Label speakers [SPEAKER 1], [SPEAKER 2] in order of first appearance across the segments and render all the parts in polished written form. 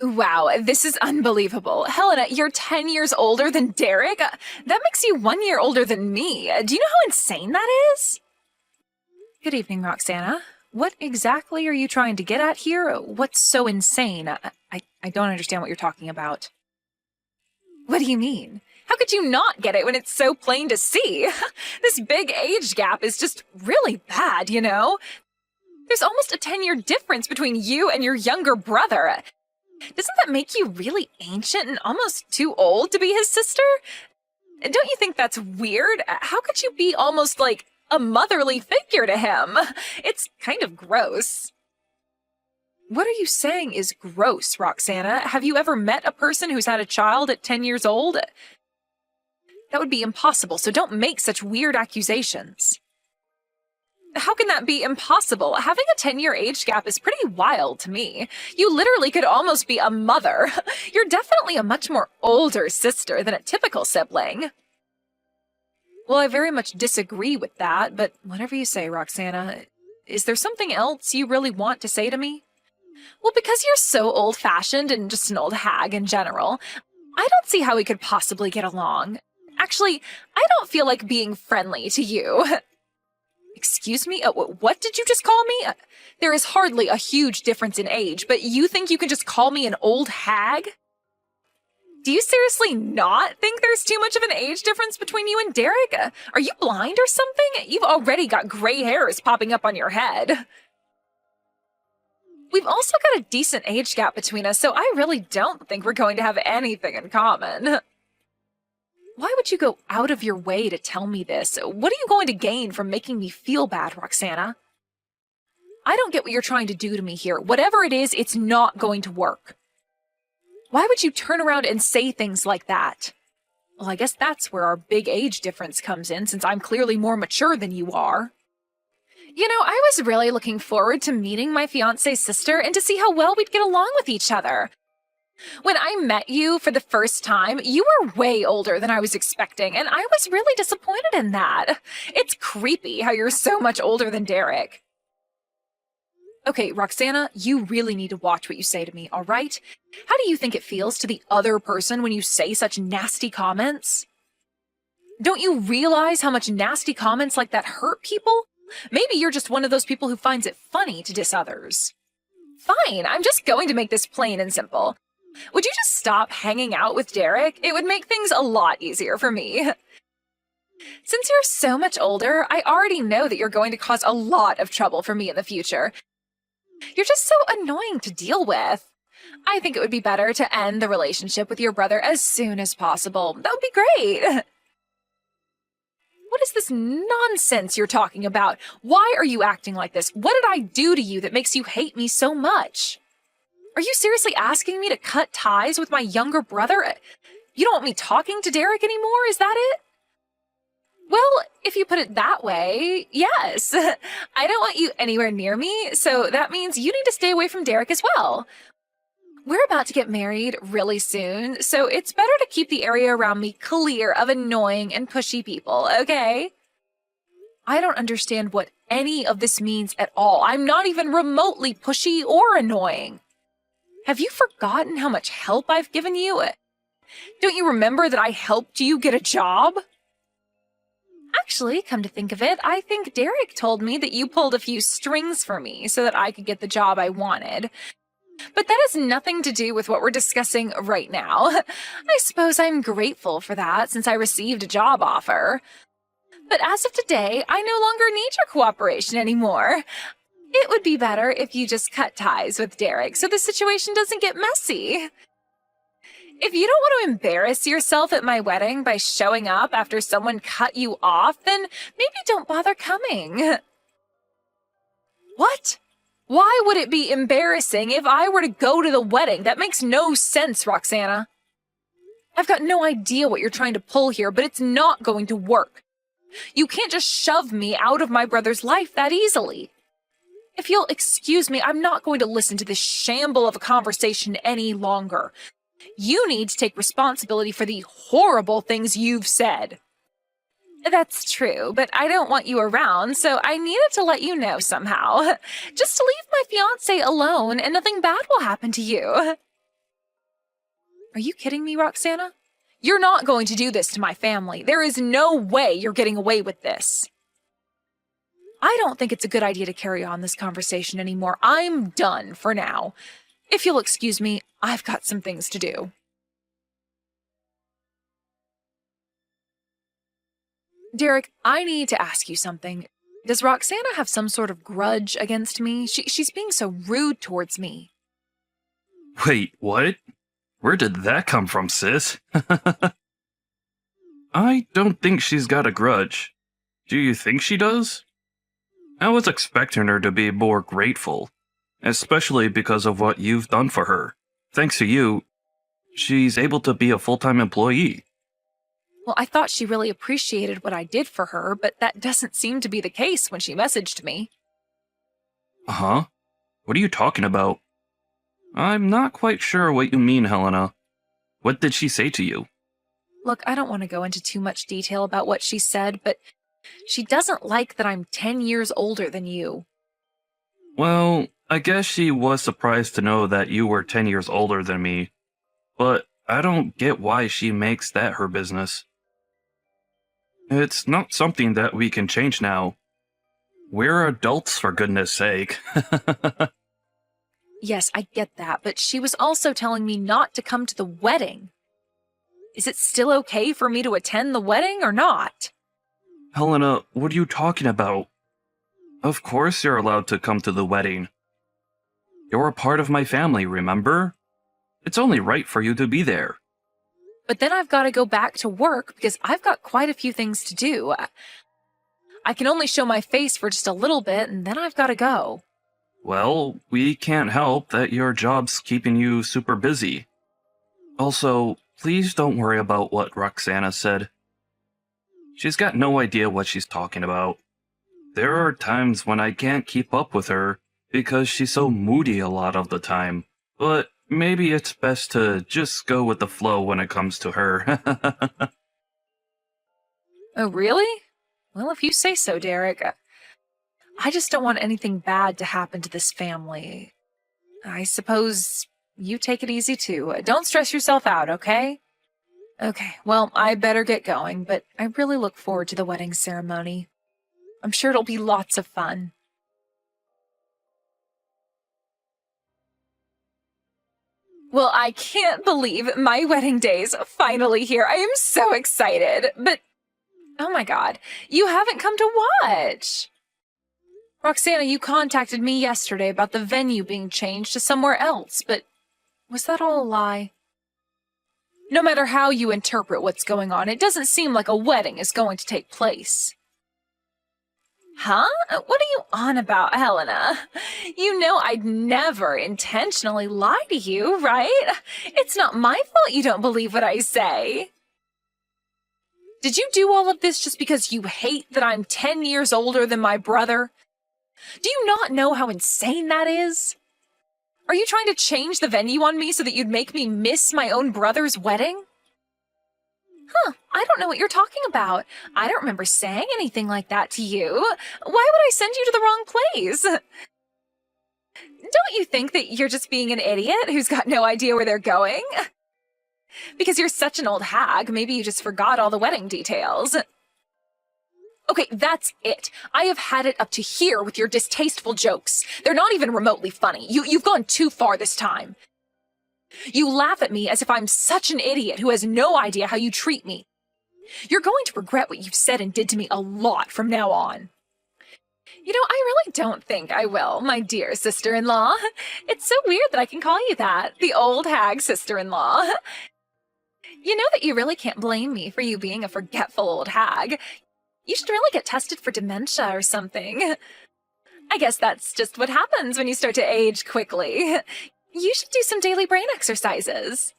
[SPEAKER 1] Wow, this is unbelievable. Helena, you're 10 years older than Derek? That makes you 1 year older than me. Do you know how insane that is? Good evening, Roxana. What exactly are you trying to get at here? What's so insane? I don't understand what you're talking about. What do you mean? How could you not get it when it's so plain to see? This big age gap is just really bad, you know? There's almost a 10-year difference between you and your younger brother. Doesn't that make you really ancient and almost too old to be his sister? Don't you think that's weird? How could you be almost like a motherly figure to him? It's kind of gross. What are you saying is gross, Roxana? Have you ever met a person who's had a child at 10 years old? That would be impossible, so don't make such weird accusations. How can that be impossible? Having a 10-year age gap is pretty wild to me. You literally could almost be a mother. You're definitely a much more older sister than a typical sibling. Well, I very much disagree with that, but whatever you say, Roxana. Is there something else you really want to say to me? Well, because you're so old-fashioned and just an old hag in general, I don't see how we could possibly get along. Actually, I don't feel like being friendly to you. Excuse me? What did you just call me? There is hardly a huge difference in age, but you think you can just call me an old hag? Do you seriously not think there's too much of an age difference between you and Derek? Are you blind or something? You've already got gray hairs popping up on your head. We've also got a decent age gap between us, so I really don't think we're going to have anything in common. Why would you go out of your way to tell me this? What are you going to gain from making me feel bad, Roxana? I don't get what you're trying to do to me here. Whatever it is, it's not going to work. Why would you turn around and say things like that? Well, I guess that's where our big age difference comes in, since I'm clearly more mature than you are. You know, I was really looking forward to meeting my fiance's sister and to see how well we'd get along with each other. When I met you for the first time, you were way older than I was expecting, and I was really disappointed in that. It's creepy how you're so much older than Derek. Okay, Roxana, you really need to watch what you say to me, all right? How do you think it feels to the other person when you say such nasty comments? Don't you realize how much nasty comments like that hurt people? Maybe you're just one of those people who finds it funny to diss others. Fine, I'm just going to make this plain and simple. Would you just stop hanging out with Derek? It would make things a lot easier for me. Since you're so much older, I already know that you're going to cause a lot of trouble for me in the future. You're just so annoying to deal with. I think it would be better to end the relationship with your brother as soon as possible. That would be great. What is this nonsense you're talking about? Why are you acting like this? What did I do to you that makes you hate me so much? Are you seriously asking me to cut ties with my younger brother? You don't want me talking to Derek anymore, is that it? Well, if you put it that way, yes. I don't want you anywhere near me, so that means you need to stay away from Derek as well. We're about to get married really soon, so it's better to keep the area around me clear of annoying and pushy people, okay? I don't understand what any of this means at all. I'm not even remotely pushy or annoying. Have you forgotten how much help I've given you? Don't you remember that I helped you get a job? Actually, come to think of it, I think Derek told me that you pulled a few strings for me so that I could get the job I wanted. But that has nothing to do with what we're discussing right now. I suppose I'm grateful for that since I received a job offer. But as of today, I no longer need your cooperation anymore. It would be better if you just cut ties with Derek so the situation doesn't get messy. If you don't want to embarrass yourself at my wedding by showing up after someone cut you off, then maybe don't bother coming. What? Why would it be embarrassing if I were to go to the wedding? That makes no sense, Roxana. I've got no idea what you're trying to pull here, but it's not going to work. You can't just shove me out of my brother's life that easily. If you'll excuse me, I'm not going to listen to this shamble of a conversation any longer. You need to take responsibility for the horrible things you've said. That's true, but I don't want you around, so I needed to let you know somehow. Just to leave my fiancé alone and nothing bad will happen to you. Are you kidding me, Roxana? You're not going to do this to my family. There is no way you're getting away with this. I don't think it's a good idea to carry on this conversation anymore. I'm done for now. If you'll excuse me, I've got some things to do. Derek, I need to ask you something. Does Roxana have some sort of grudge against me? She's being so rude towards me.
[SPEAKER 2] Wait, what? Where did that come from, sis? I don't think she's got a grudge. Do you think she does? I was expecting her to be more grateful, especially because of what you've done for her. Thanks to you, she's able to be a full-time employee.
[SPEAKER 1] Well, I thought she really appreciated what I did for her, but that doesn't seem to be the case when she messaged me.
[SPEAKER 2] Huh? What are you talking about? I'm not quite sure what you mean, Helena. What did she say to you?
[SPEAKER 1] Look, I don't want to go into too much detail about what she said, but she doesn't like that I'm 10 years older than you.
[SPEAKER 2] Well, I guess she was surprised to know that you were 10 years older than me, but I don't get why she makes that her business. It's not something that we can change now. We're adults, for goodness sake.
[SPEAKER 1] Yes, I get that, but she was also telling me not to come to the wedding. Is it still okay for me to attend the wedding or not?
[SPEAKER 2] Helena, what are you talking about? Of course you're allowed to come to the wedding. You're a part of my family, remember? It's only right for you to be there.
[SPEAKER 1] But then I've got to go back to work because I've got quite a few things to do. I can only show my face for just a little bit and then I've got to go.
[SPEAKER 2] Well, we can't help that your job's keeping you super busy. Also, please don't worry about what Roxana said. She's got no idea what she's talking about. There are times when I can't keep up with her because she's so moody a lot of the time, but maybe it's best to just go with the flow when it comes to her.
[SPEAKER 1] Oh, really? Well, if you say so, Derek. I just don't want anything bad to happen to this family. I suppose you take it easy too. Don't stress yourself out, okay? Okay, well, I better get going, but I really look forward to the wedding ceremony. I'm sure it'll be lots of fun. Well, I can't believe my wedding day's finally here. I am so excited, but oh my god, you haven't come to watch! Roxana, you contacted me yesterday about the venue being changed to somewhere else, but was that all a lie? No matter how you interpret what's going on, it doesn't seem like a wedding is going to take place. Huh? What are you on about, Helena? You know I'd never intentionally lie to you, right? It's not my fault you don't believe what I say. Did you do all of this just because you hate that I'm 10 years older than my brother? Do you not know how insane that is? Are you trying to change the venue on me so that you'd make me miss my own brother's wedding? Huh, I don't know what you're talking about. I don't remember saying anything like that to you. Why would I send you to the wrong place? Don't you think that you're just being an idiot who's got no idea where they're going? Because you're such an old hag, maybe you just forgot all the wedding details. Okay, that's it. I have had it up to here with your distasteful jokes. They're not even remotely funny. You've gone too far this time. You laugh at me as if I'm such an idiot who has no idea how you treat me. You're going to regret what you've said and did to me a lot from now on. You know, I really don't think I will, my dear sister-in-law. It's so weird that I can call you that, the old hag sister-in-law. You know that you really can't blame me for you being a forgetful old hag. You should really get tested for dementia or something. I guess that's just what happens when you start to age quickly. You should do some daily brain exercises.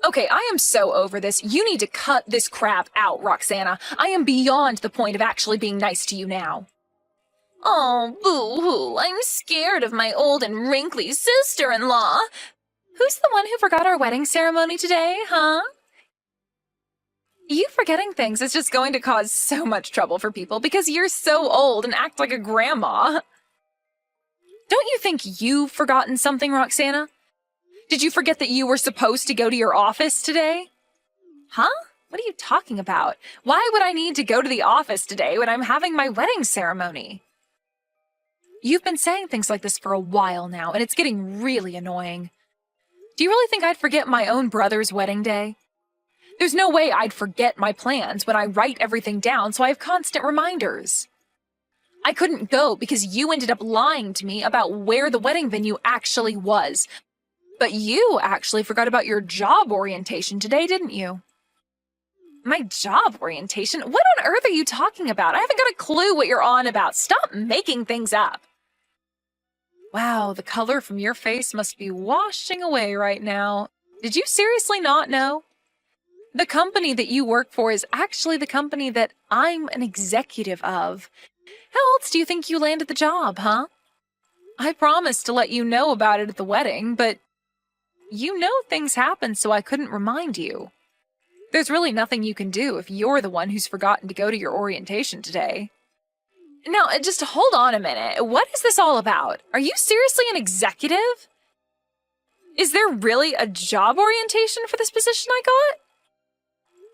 [SPEAKER 1] Okay, I am so over this. You need to cut this crap out, Roxana. I am beyond the point of actually being nice to you now. Oh, boo-hoo. I'm scared of my old and wrinkly sister-in-law. Who's the one who forgot our wedding ceremony today, huh? You forgetting things is just going to cause so much trouble for people because you're so old and act like a grandma. Don't you think you've forgotten something, Roxana? Did you forget that you were supposed to go to your office today? Huh? What are you talking about? Why would I need to go to the office today when I'm having my wedding ceremony? You've been saying things like this for a while now, and it's getting really annoying. Do you really think I'd forget my own brother's wedding day? There's no way I'd forget my plans when I write everything down so I have constant reminders. I couldn't go because you ended up lying to me about where the wedding venue actually was. But you actually forgot about your job orientation today, didn't you? My job orientation? What on earth are you talking about? I haven't got a clue what you're on about. Stop making things up. Wow, the color from your face must be washing away right now. Did you seriously not know? The company that you work for is actually the company that I'm an executive of. How else do you think you landed the job, huh? I promised to let you know about it at the wedding, but you know things happen, so I couldn't remind you. There's really nothing you can do if you're the one who's forgotten to go to your orientation today. Now, just hold on a minute. What is this all about? Are you seriously an executive? Is there really a job orientation for this position I got?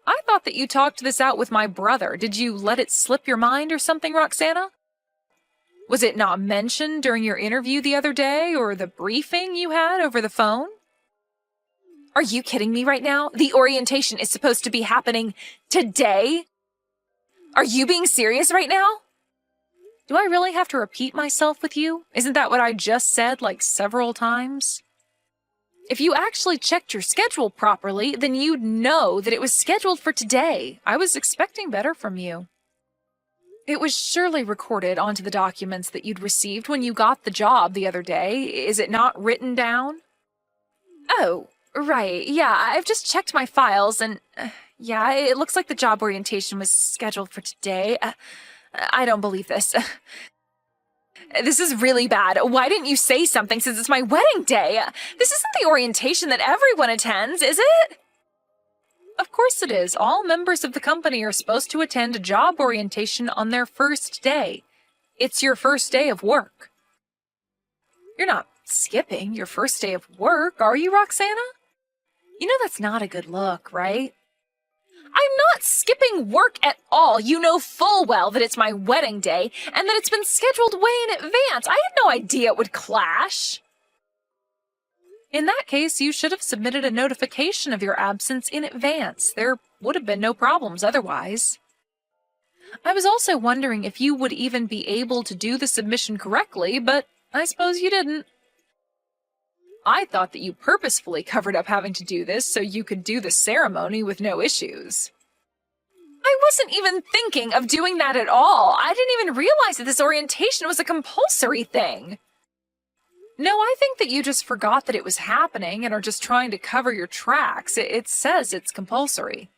[SPEAKER 1] I thought that you talked this out with my brother. Did you let it slip your mind or something, Roxana? Was it not mentioned during your interview the other day or the briefing you had over the phone? Are you kidding me right now? The orientation is supposed to be happening today? Are you being serious right now? Do I really have to repeat myself with you? Isn't that what I just said like several times? If you actually checked your schedule properly, then you'd know that it was scheduled for today. I was expecting better from you. It was surely recorded onto the documents that you'd received when you got the job the other day. Is it not written down? Oh, right. Yeah, I've just checked my files and, yeah, it looks like the job orientation was scheduled for today. I don't believe this. This is really bad. Why didn't you say something since it's my wedding day? This isn't the orientation that everyone attends, is it? Of course it is. All members of the company are supposed to attend a job orientation on their first day. It's your first day of work. You're not skipping your first day of work, are you, Roxana? You know that's not a good look, right? I'm not skipping work at all. You know full well that it's my wedding day and that it's been scheduled way in advance. I had no idea it would clash. In that case, you should have submitted a notification of your absence in advance. There would have been no problems otherwise. I was also wondering if you would even be able to do the submission correctly, but I suppose you didn't. I thought that you purposefully covered up having to do this so you could do the ceremony with no issues. I wasn't even thinking of doing that at all. I didn't even realize that this orientation was a compulsory thing. No, I think that you just forgot that it was happening and are just trying to cover your tracks. It says it's compulsory.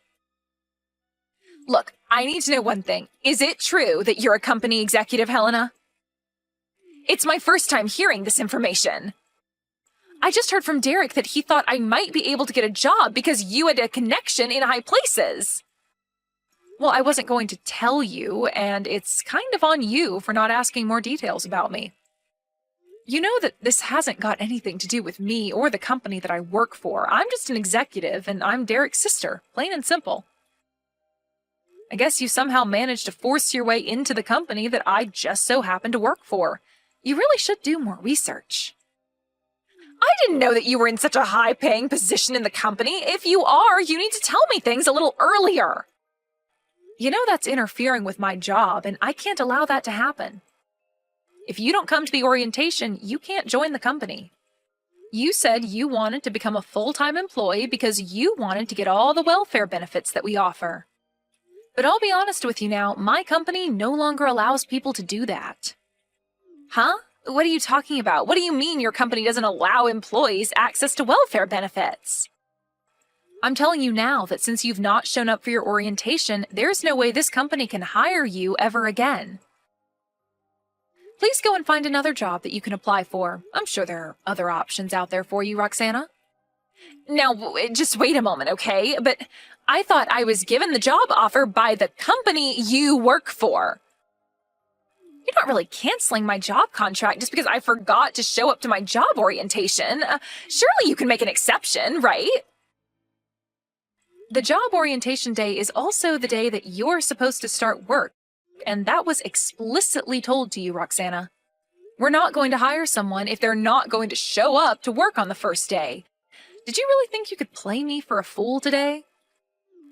[SPEAKER 1] Look, I need to know one thing. Is it true that you're a company executive, Helena? It's my first time hearing this information. I just heard from Derek that he thought I might be able to get a job because you had a connection in high places. Well, I wasn't going to tell you, and it's kind of on you for not asking more details about me. You know that this hasn't got anything to do with me or the company that I work for. I'm just an executive, and I'm Derek's sister, plain and simple. I guess you somehow managed to force your way into the company that I just so happen to work for. You really should do more research. I didn't know that you were in such a high-paying position in the company. If you are, you need to tell me things a little earlier. You know that's interfering with my job, and I can't allow that to happen. If you don't come to the orientation, you can't join the company. You said you wanted to become a full-time employee because you wanted to get all the welfare benefits that we offer. But I'll be honest with you now, my company no longer allows people to do that. Huh? What are you talking about? What do you mean your company doesn't allow employees access to welfare benefits? I'm telling you now that since you've not shown up for your orientation, there's no way this company can hire you ever again. Please go and find another job that you can apply for. I'm sure there are other options out there for you, Roxana. Now, just wait a moment, okay? But I thought I was given the job offer by the company you work for. You're not really canceling my job contract just because I forgot to show up to my job orientation. Surely you can make an exception, right? The job orientation day is also the day that you're supposed to start work, and that was explicitly told to you, Roxana. We're not going to hire someone if they're not going to show up to work on the first day. Did you really think you could play me for a fool today?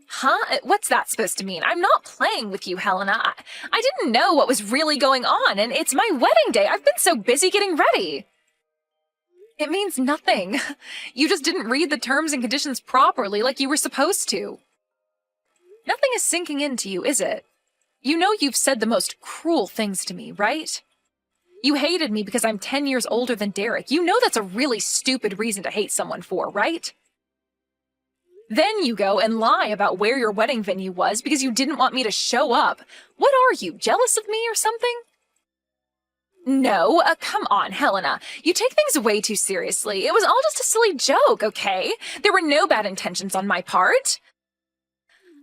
[SPEAKER 1] Huh? What's that supposed to mean? I'm not playing with you, Helena. I didn't know what was really going on, and it's my wedding day. I've been so busy getting ready. It means nothing. You just didn't read the terms and conditions properly like you were supposed to. Nothing is sinking into you, is it? You know you've said the most cruel things to me, right? You hated me because I'm 10 years older than Derek. You know that's a really stupid reason to hate someone for, right? Then you go and lie about where your wedding venue was because you didn't want me to show up. What are you, jealous of me or something? No, come on, Helena. You take things way too seriously. It was all just a silly joke, okay? There were no bad intentions on my part.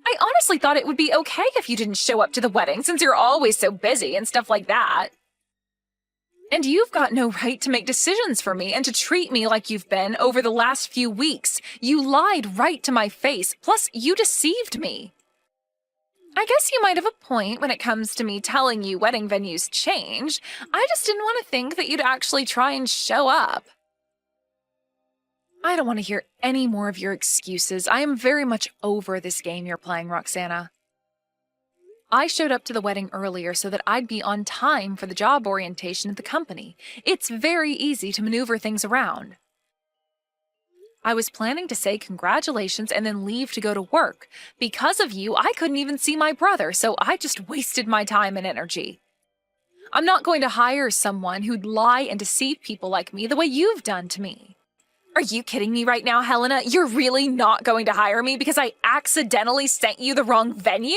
[SPEAKER 1] I honestly thought it would be okay if you didn't show up to the wedding since you're always so busy and stuff like that. And you've got no right to make decisions for me and to treat me like you've been over the last few weeks. You lied right to my face, plus you deceived me. I guess you might have a point when it comes to me telling you wedding venues change. I just didn't want to think that you'd actually try and show up. I don't want to hear any more of your excuses. I am very much over this game you're playing, Roxana. I showed up to the wedding earlier so that I'd be on time for the job orientation at the company. It's very easy to maneuver things around. I was planning to say congratulations and then leave to go to work. Because of you, I couldn't even see my brother, so I just wasted my time and energy. I'm not going to hire someone who'd lie and deceive people like me the way you've done to me. Are you kidding me right now, Helena? You're really not going to hire me because I accidentally sent you the wrong venue?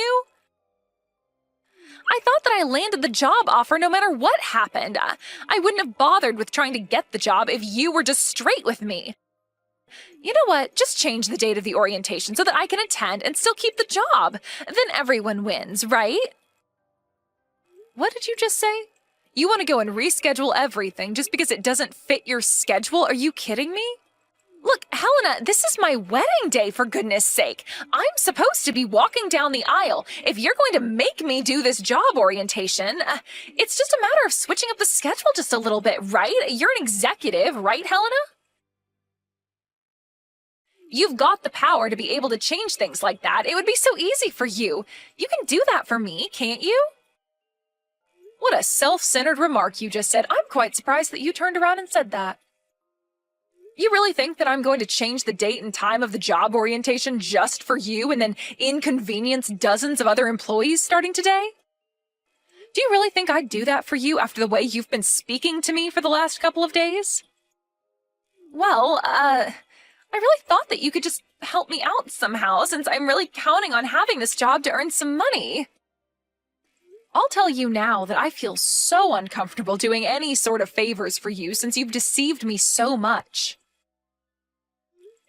[SPEAKER 1] I thought that I landed the job offer no matter what happened. I wouldn't have bothered with trying to get the job if you were just straight with me. You know what? Just change the date of the orientation so that I can attend and still keep the job. Then everyone wins, right? What did you just say? You want to go and reschedule everything just because it doesn't fit your schedule? Are you kidding me? Look, Helena, this is my wedding day, for goodness sake. I'm supposed to be walking down the aisle. If you're going to make me do this job orientation, it's just a matter of switching up the schedule just a little bit, right? You're an executive, right, Helena? You've got the power to be able to change things like that. It would be so easy for you. You can do that for me, can't you? What a self-centered remark you just said. I'm quite surprised that you turned around and said that. You really think that I'm going to change the date and time of the job orientation just for you and then inconvenience dozens of other employees starting today? Do you really think I'd do that for you after the way you've been speaking to me for the last couple of days? Well, I really thought that you could just help me out somehow since I'm really counting on having this job to earn some money. I'll tell you now that I feel so uncomfortable doing any sort of favors for you since you've deceived me so much.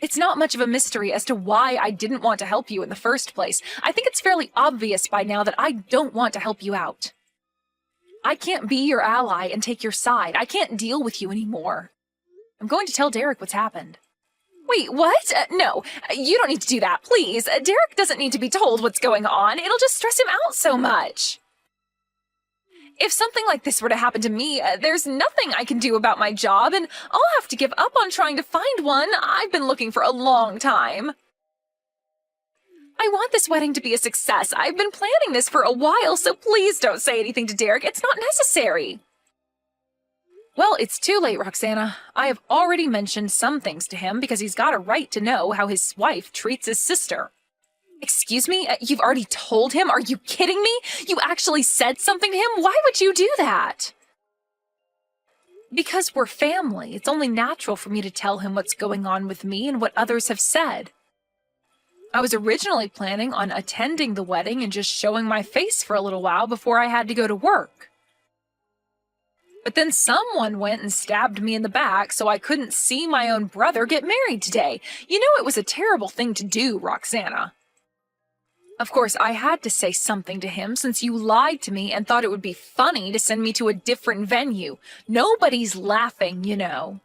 [SPEAKER 1] It's not much of a mystery as to why I didn't want to help you in the first place. I think it's fairly obvious by now that I don't want to help you out. I can't be your ally and take your side. I can't deal with you anymore. I'm going to tell Derek what's happened. Wait, what? No, you don't need to do that, please. Derek doesn't need to be told what's going on. It'll just stress him out so much. If something like this were to happen to me, there's nothing I can do about my job, and I'll have to give up on trying to find one. I've been looking for a long time. I want this wedding to be a success. I've been planning this for a while, so please don't say anything to Derek. It's not necessary. Well, it's too late, Roxana. I have already mentioned some things to him because he's got a right to know how his wife treats his sister. Excuse me? You've already told him? Are you kidding me? You actually said something to him? Why would you do that? Because we're family. It's only natural for me to tell him what's going on with me and what others have said. I was originally planning on attending the wedding and just showing my face for a little while before I had to go to work. But then someone went and stabbed me in the back so I couldn't see my own brother get married today. You know it was a terrible thing to do, Roxana. Of course, I had to say something to him since you lied to me and thought it would be funny to send me to a different venue. Nobody's laughing, you know.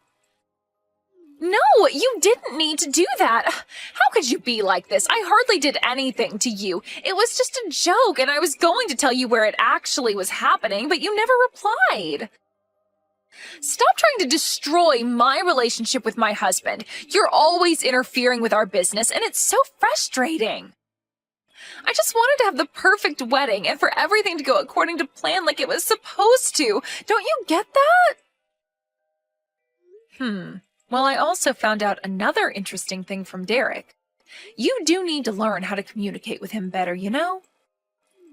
[SPEAKER 1] No, you didn't need to do that. How could you be like this? I hardly did anything to you. It was just a joke, and I was going to tell you where it actually was happening, but you never replied. Stop trying to destroy my relationship with my husband. You're always interfering with our business, and it's so frustrating. I just wanted to have the perfect wedding and for everything to go according to plan like it was supposed to. Don't you get that? Well, I also found out another interesting thing from Derek. You do need to learn how to communicate with him better, you know?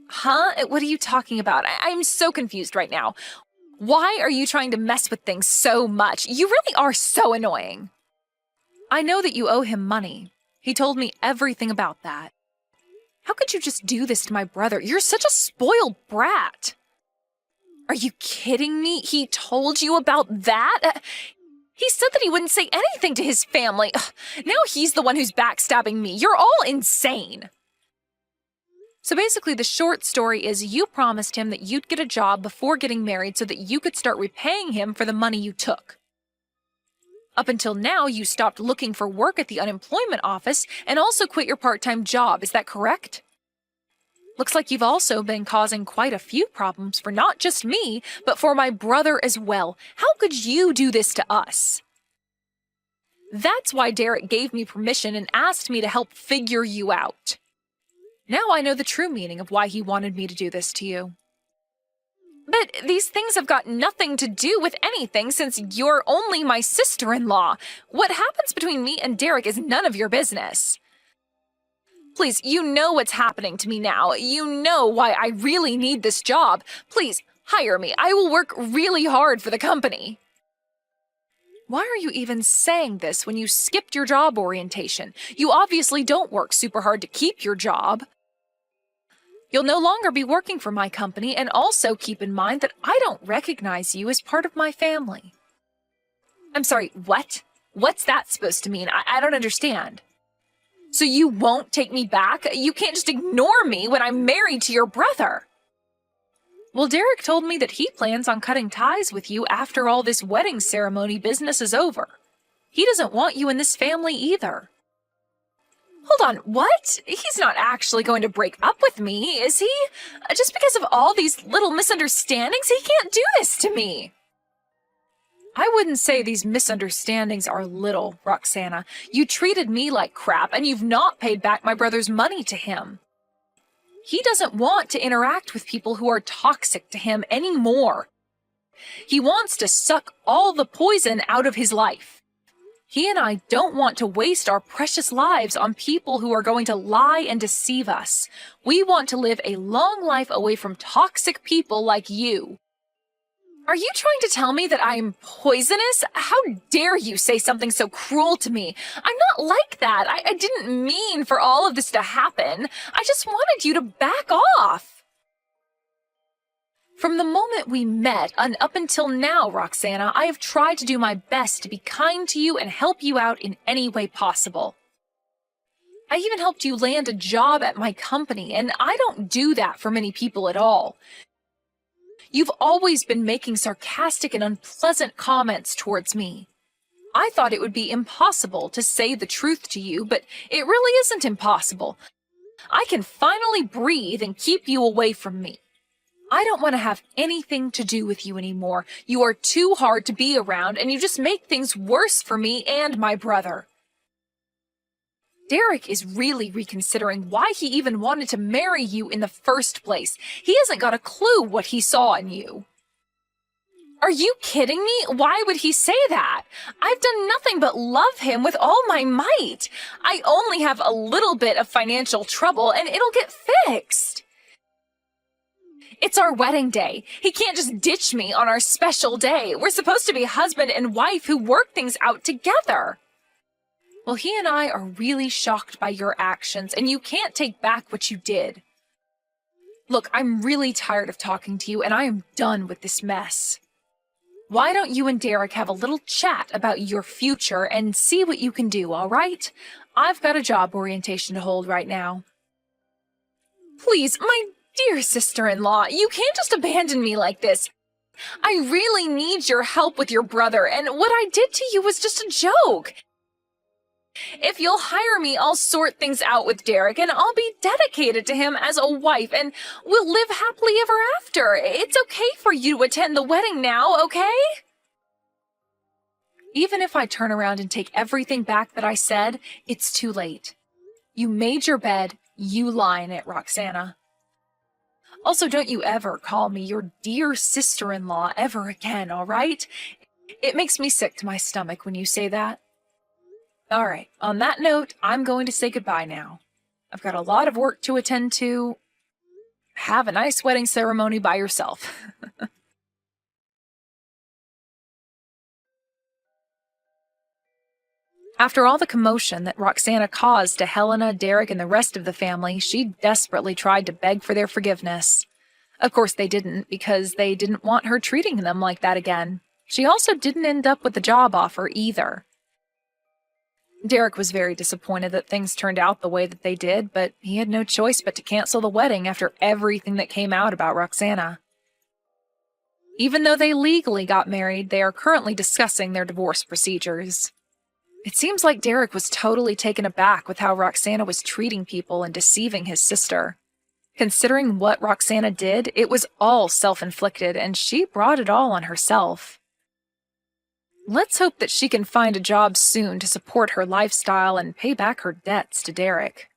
[SPEAKER 1] Huh? What are you talking about? I'm so confused right now. Why are you trying to mess with things so much? You really are so annoying. I know that you owe him money. He told me everything about that. How could you just do this to my brother? You're such a spoiled brat. Are you kidding me? He told you about that? He said that he wouldn't say anything to his family. Ugh, now he's the one who's backstabbing me. You're all insane. So basically, the short story is you promised him that you'd get a job before getting married so that you could start repaying him for the money you took. Up until now, you stopped looking for work at the unemployment office and also quit your part-time job. Is that correct? Looks like you've also been causing quite a few problems for not just me, but for my brother as well. How could you do this to us? That's why Derek gave me permission and asked me to help figure you out. Now I know the true meaning of why he wanted me to do this to you. But these things have got nothing to do with anything since you're only my sister-in-law. What happens between me and Derek is none of your business. Please, you know what's happening to me now. You know why I really need this job. Please, hire me. I will work really hard for the company. Why are you even saying this when you skipped your job orientation? You obviously don't work super hard to keep your job. You'll no longer be working for my company, and also keep in mind that I don't recognize you as part of my family. I'm sorry, what? What's that supposed to mean? I don't understand. So you won't take me back? You can't just ignore me when I'm married to your brother. Well, Derek told me that he plans on cutting ties with you after all this wedding ceremony business is over. He doesn't want you in this family either. Hold on, what? He's not actually going to break up with me, is he? Just because of all these little misunderstandings, he can't do this to me. I wouldn't say these misunderstandings are little, Roxana. You treated me like crap, and you've not paid back my brother's money to him. He doesn't want to interact with people who are toxic to him anymore. He wants to suck all the poison out of his life. He and I don't want to waste our precious lives on people who are going to lie and deceive us. We want to live a long life away from toxic people like you. Are you trying to tell me that I'm poisonous? How dare you say something so cruel to me? I'm not like that. I didn't mean for all of this to happen. I just wanted you to back off. From the moment we met and up until now, Roxana, I have tried to do my best to be kind to you and help you out in any way possible. I even helped you land a job at my company, and I don't do that for many people at all. You've always been making sarcastic and unpleasant comments towards me. I thought it would be impossible to say the truth to you, but it really isn't impossible. I can finally breathe and keep you away from me. I don't want to have anything to do with you anymore. You are too hard to be around, and you just make things worse for me and my brother. Derek is really reconsidering why he even wanted to marry you in the first place. He hasn't got a clue what he saw in you. Are you kidding me? Why would he say that? I've done nothing but love him with all my might. I only have a little bit of financial trouble, and it'll get fixed. It's our wedding day. He can't just ditch me on our special day. We're supposed to be husband and wife who work things out together. Well, he and I are really shocked by your actions, and you can't take back what you did. Look, I'm really tired of talking to you, and I am done with this mess. Why don't you and Derek have a little chat about your future and see what you can do, all right? I've got a job orientation to hold right now. Please, my dear sister-in-law, you can't just abandon me like this. I really need your help with your brother, and what I did to you was just a joke. If you'll hire me, I'll sort things out with Derek, and I'll be dedicated to him as a wife, and we'll live happily ever after. It's okay for you to attend the wedding now, okay? Even if I turn around and take everything back that I said, it's too late. You made your bed, you lie in it, Roxana. Also, don't you ever call me your dear sister-in-law ever again, all right? It makes me sick to my stomach when you say that. All right, on that note, I'm going to say goodbye now. I've got a lot of work to attend to. Have a nice wedding ceremony by yourself. After all the commotion that Roxana caused to Helena, Derek, and the rest of the family, she desperately tried to beg for their forgiveness. Of course they didn't, because they didn't want her treating them like that again. She also didn't end up with the job offer either. Derek was very disappointed that things turned out the way that they did, but he had no choice but to cancel the wedding after everything that came out about Roxana. Even though they legally got married, they are currently discussing their divorce procedures. It seems like Derek was totally taken aback with how Roxana was treating people and deceiving his sister. Considering what Roxana did, it was all self-inflicted, and she brought it all on herself. Let's hope that she can find a job soon to support her lifestyle and pay back her debts to Derek.